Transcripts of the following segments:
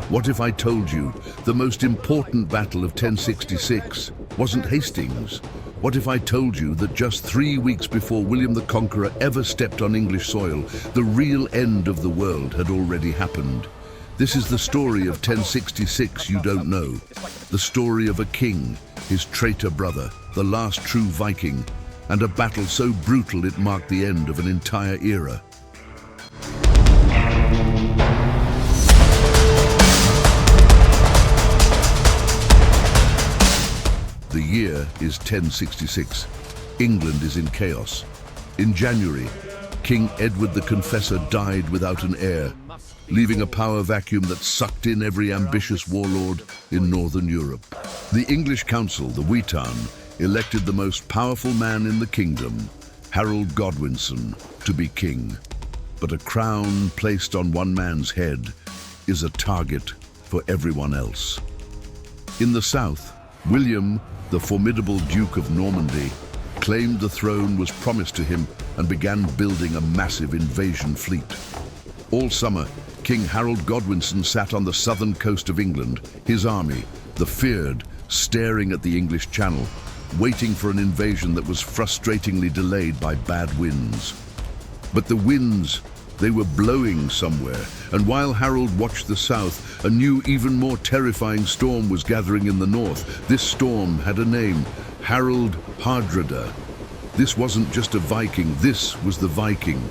What if I told you the most important battle of 1066 wasn't Hastings? What if I told you that just 3 weeks before William the Conqueror ever stepped on English soil, the real end of the world had already happened? This is the story of 1066 you don't know. The story of a king, his traitor brother, the last true Viking, and a battle so brutal it marked the end of an entire era. The year is 1066. England is in chaos. In January, King Edward the Confessor died without an heir, leaving a power vacuum that sucked in every ambitious warlord in northern Europe. The English council, the Witan, elected the most powerful man in the kingdom, Harold Godwinson, to be king. But a crown placed on one man's head is a target for everyone else. In the south, William, the formidable Duke of Normandy, claimed the throne was promised to him and began building a massive invasion fleet. All summer, King Harold Godwinson sat on the southern coast of England, his army, the feared, staring at the English Channel, waiting for an invasion that was frustratingly delayed by bad winds. But the winds, they were blowing somewhere, and while Harold watched the south, a new, even more terrifying storm was gathering in the north. This storm had a name, Harald Hardrada. This wasn't just a Viking, this was the Viking.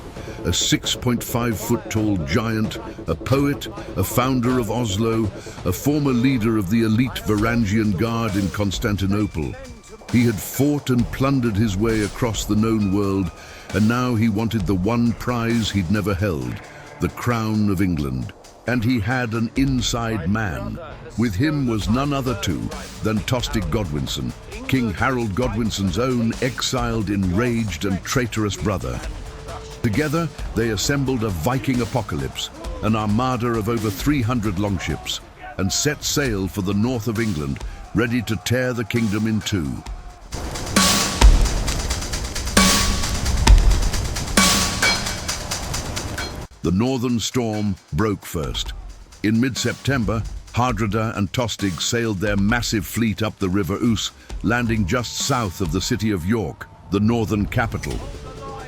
A 6.5-foot-tall giant, a poet, a founder of Oslo, a former leader of the elite Varangian Guard in Constantinople. He had fought and plundered his way across the known world, and now he wanted the one prize he'd never held, the crown of England. And he had an inside man. With him was none other than Tostig Godwinson, King Harold Godwinson's own exiled, enraged and traitorous brother. Together, they assembled a Viking apocalypse, an armada of over 300 longships, and set sail for the north of England, ready to tear the kingdom in two. The northern storm broke first. In mid-September, Hardrada and Tostig sailed their massive fleet up the River Ouse, landing just south of the city of York, the northern capital.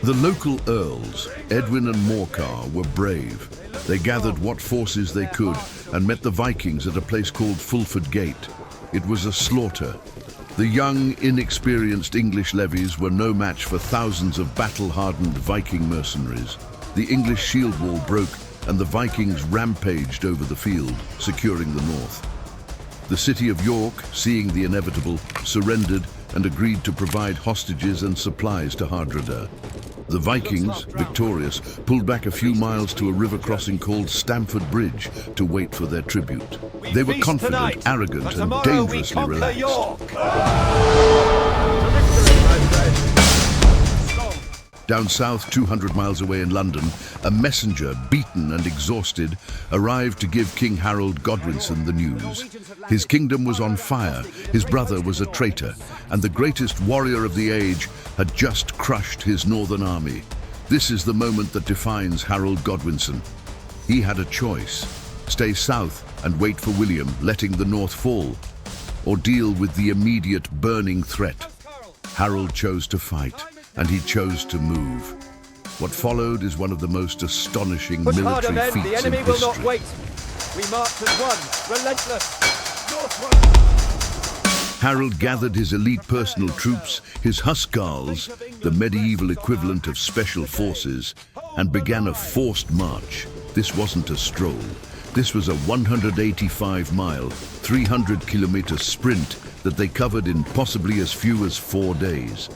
The local earls, Edwin and Morcar, were brave. They gathered what forces they could and met the Vikings at a place called Fulford Gate. It was a slaughter. The young, inexperienced English levies were no match for thousands of battle-hardened Viking mercenaries. The English shield wall broke and the Vikings rampaged over the field, securing the north. The city of York, seeing the inevitable, surrendered and agreed to provide hostages and supplies to Hardrada. The Vikings, victorious, pulled back a few miles to a river crossing called Stamford Bridge to wait for their tribute. They were confident, arrogant, and dangerously relaxed. Down south, 200 miles away in London, a messenger, beaten and exhausted, arrived to give King Harold Godwinson the news. His kingdom was on fire, his brother was a traitor, and the greatest warrior of the age had just crushed his northern army. This is the moment that defines Harold Godwinson. He had a choice: stay south and wait for William, letting the north fall, or deal with the immediate burning threat. Harold chose to fight, and he chose to move. What followed is one of the most astonishing military feats in history. Will not wait. We march as one, relentless. Northward. Harold gathered his elite personal troops, his Huskarls, the medieval equivalent of special forces, and began a forced march. This wasn't a stroll. This was a 185-mile, 300-kilometer sprint that they covered in possibly as few as 4 days.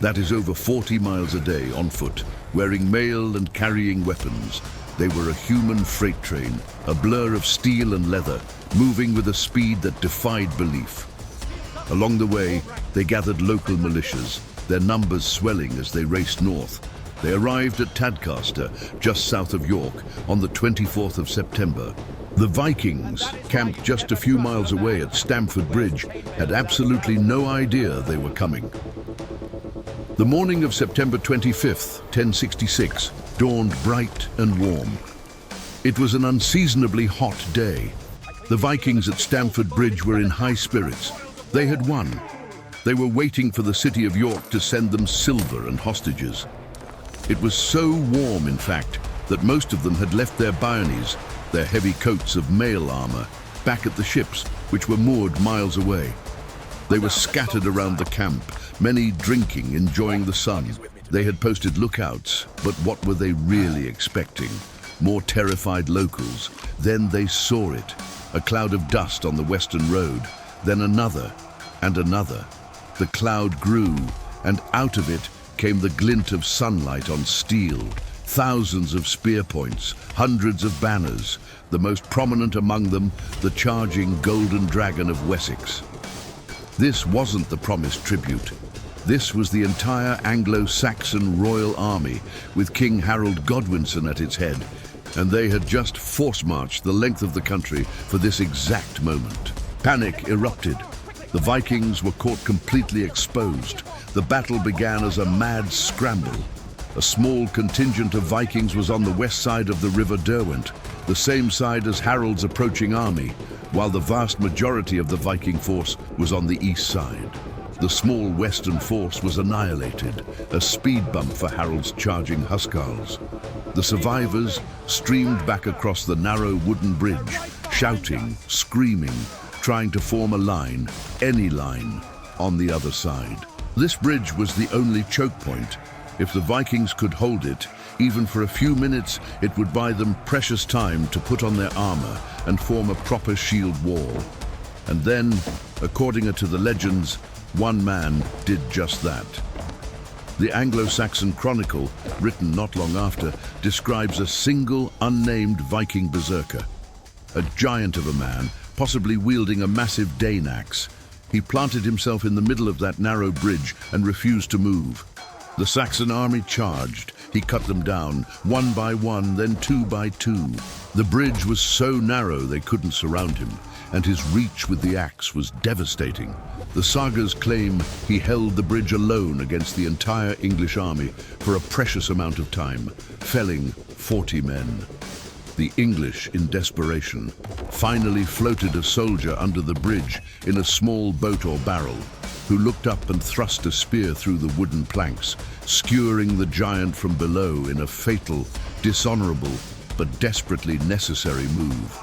That is over 40 miles a day on foot, wearing mail and carrying weapons. They were a human freight train, a blur of steel and leather, moving with a speed that defied belief. Along the way, they gathered local militias, their numbers swelling as they raced north. They arrived at Tadcaster, just south of York, on the 24th of September. The Vikings, camped just a few miles away at Stamford Bridge, had absolutely no idea they were coming. The morning of September 25th, 1066, dawned bright and warm. It was an unseasonably hot day. The Vikings at Stamford Bridge were in high spirits. They had won. They were waiting for the city of York to send them silver and hostages. It was so warm, in fact, that most of them had left their byrnies, their heavy coats of mail armor, back at the ships, which were moored miles away. They were scattered around the camp, many drinking, enjoying the sun. They had posted lookouts, but what were they really expecting? More terrified locals. Then they saw it, a cloud of dust on the western road, then another and another. The cloud grew, and out of it came the glint of sunlight on steel, thousands of spear points, hundreds of banners, the most prominent among them, the charging Golden Dragon of Wessex. This wasn't the promised tribute. This was the entire Anglo-Saxon royal army, with King Harold Godwinson at its head, and they had just force-marched the length of the country for this exact moment. Panic erupted. The Vikings were caught completely exposed. The battle began as a mad scramble. A small contingent of Vikings was on the west side of the River Derwent, the same side as Harold's approaching army, while the vast majority of the Viking force was on the east side. The small western force was annihilated, a speed bump for Harold's charging Huscarls. The survivors streamed back across the narrow wooden bridge, shouting, screaming, trying to form a line, any line, on the other side. This bridge was the only choke point. If the Vikings could hold it, even for a few minutes, it would buy them precious time to put on their armor and form a proper shield wall. And then, according to the legends, one man did just that. The Anglo-Saxon Chronicle, written not long after, describes a single unnamed Viking berserker. A giant of a man, possibly wielding a massive Dane axe. He planted himself in the middle of that narrow bridge and refused to move. The Saxon army charged. He cut them down, one by one, then two by two. The bridge was so narrow they couldn't surround him, and his reach with the axe was devastating. The sagas claim he held the bridge alone against the entire English army for a precious amount of time, felling 40 men. The English, in desperation, finally floated a soldier under the bridge in a small boat or barrel, who looked up and thrust a spear through the wooden planks, skewering the giant from below in a fatal, dishonorable, but desperately necessary move.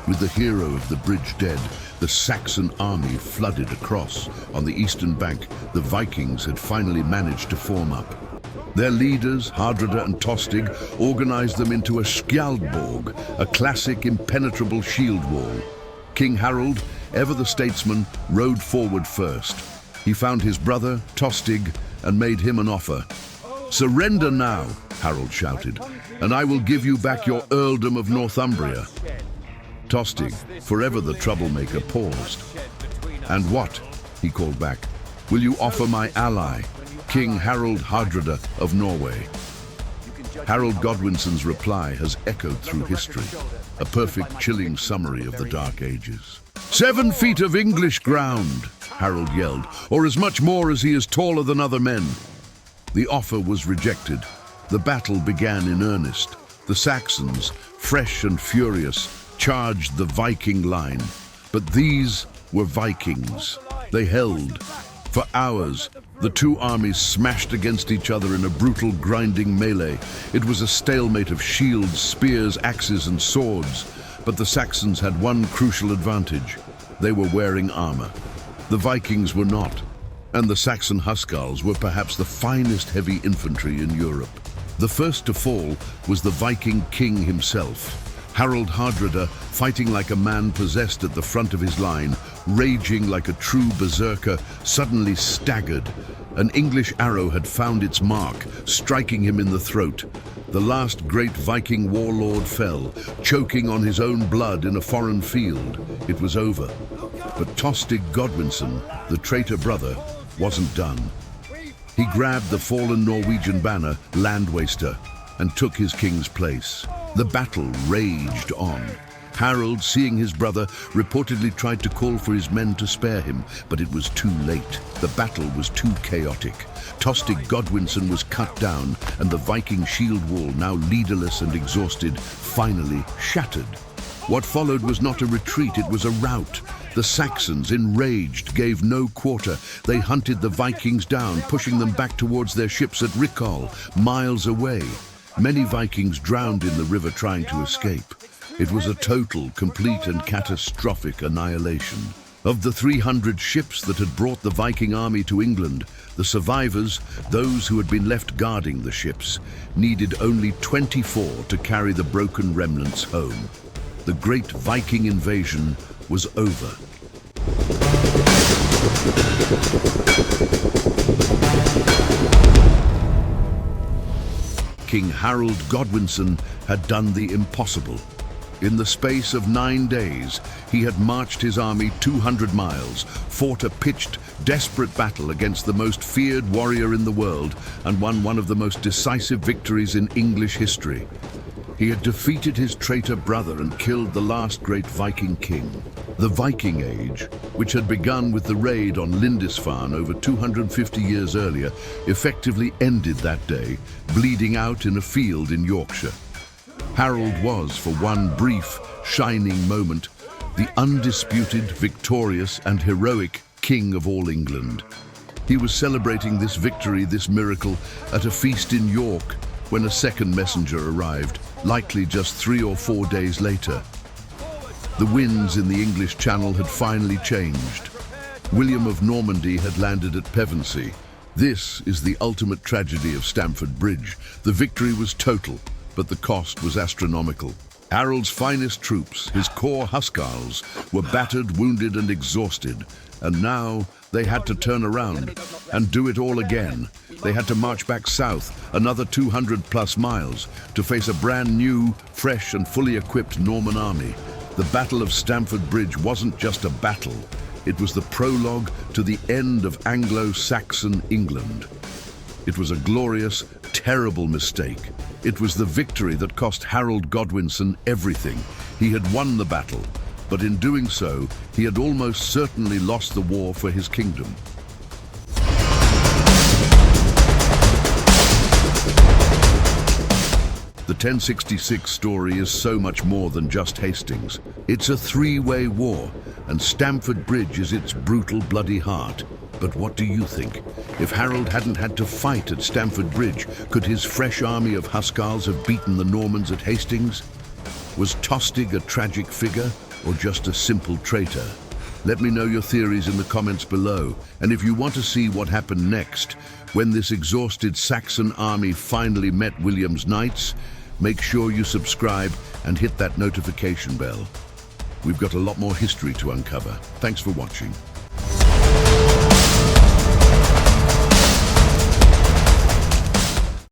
With the hero of the bridge dead, the Saxon army flooded across. On the eastern bank, the Vikings had finally managed to form up. Their leaders, Hardrada and Tostig, organized them into a skjaldborg, a classic impenetrable shield wall. King Harold, ever the statesman, rode forward first. He found his brother, Tostig, and made him an offer. "Surrender now," Harold shouted, "and I will give you back your earldom of Northumbria." Tostig, forever the troublemaker, paused. "And what?" he called back. "Will you offer my ally, King Harald Hardrada of Norway?" Harold Godwinson's reply has echoed through history, a perfect, chilling summary of the Dark Ages. 7 feet of English ground," Harold yelled, "or as much more as he is taller than other men." The offer was rejected. The battle began in earnest. The Saxons, fresh and furious, charged the Viking line. But these were Vikings. They held. For hours, the two armies smashed against each other in a brutal, grinding melee. It was a stalemate of shields, spears, axes, and swords. But the Saxons had one crucial advantage. They were wearing armor. The Vikings were not. And the Saxon Huscarls were perhaps the finest heavy infantry in Europe. The first to fall was the Viking king himself. Harald Hardrada, fighting like a man possessed at the front of his line, raging like a true berserker, suddenly staggered. An English arrow had found its mark, striking him in the throat. The last great Viking warlord fell, choking on his own blood in a foreign field. It was over. But Tostig Godwinson, the traitor brother, wasn't done. He grabbed the fallen Norwegian banner, Land Waster, and took his king's place. The battle raged on. Harold, seeing his brother, reportedly tried to call for his men to spare him, but it was too late. The battle was too chaotic. Tostig Godwinson was cut down, and the Viking shield wall, now leaderless and exhausted, finally shattered. What followed was not a retreat, it was a rout. The Saxons, enraged, gave no quarter. They hunted the Vikings down, pushing them back towards their ships at Rickhall, miles away. Many Vikings drowned in the river trying to escape. It was a total, complete and catastrophic annihilation. Of the 300 ships that had brought the Viking army to England, the survivors, those who had been left guarding the ships, needed only 24 to carry the broken remnants home. The great Viking invasion was over. King Harold Godwinson had done the impossible. In the space of 9 days, he had marched his army 200 miles, fought a pitched, desperate battle against the most feared warrior in the world, and won one of the most decisive victories in English history. He had defeated his traitor brother and killed the last great Viking king. The Viking Age, which had begun with the raid on Lindisfarne over 250 years earlier, effectively ended that day, bleeding out in a field in Yorkshire. Harold was, for one brief, shining moment, the undisputed, victorious and heroic King of all England. He was celebrating this victory, this miracle, at a feast in York when a second messenger arrived, likely just 3 or 4 days later. The winds in the English Channel had finally changed. William of Normandy had landed at Pevensey. This is the ultimate tragedy of Stamford Bridge. The victory was total, but the cost was astronomical. Harold's finest troops, his core huscarls, were battered, wounded and exhausted. And now they had to turn around and do it all again. They had to march back south, another 200+ miles, to face a brand new, fresh and fully equipped Norman army. The Battle of Stamford Bridge wasn't just a battle. It was the prologue to the end of Anglo-Saxon England. It was a glorious, terrible mistake. It was the victory that cost Harold Godwinson everything. He had won the battle, but in doing so, he had almost certainly lost the war for his kingdom. The 1066 story is so much more than just Hastings. It's a three-way war, and Stamford Bridge is its brutal, bloody heart. But what do you think? If Harold hadn't had to fight at Stamford Bridge, could his fresh army of huscarls have beaten the Normans at Hastings? Was Tostig a tragic figure, or just a simple traitor? Let me know your theories in the comments below, and if you want to see what happened next, when this exhausted Saxon army finally met William's knights, make sure you subscribe and hit that notification bell. We've got a lot more history to uncover. Thanks for watching.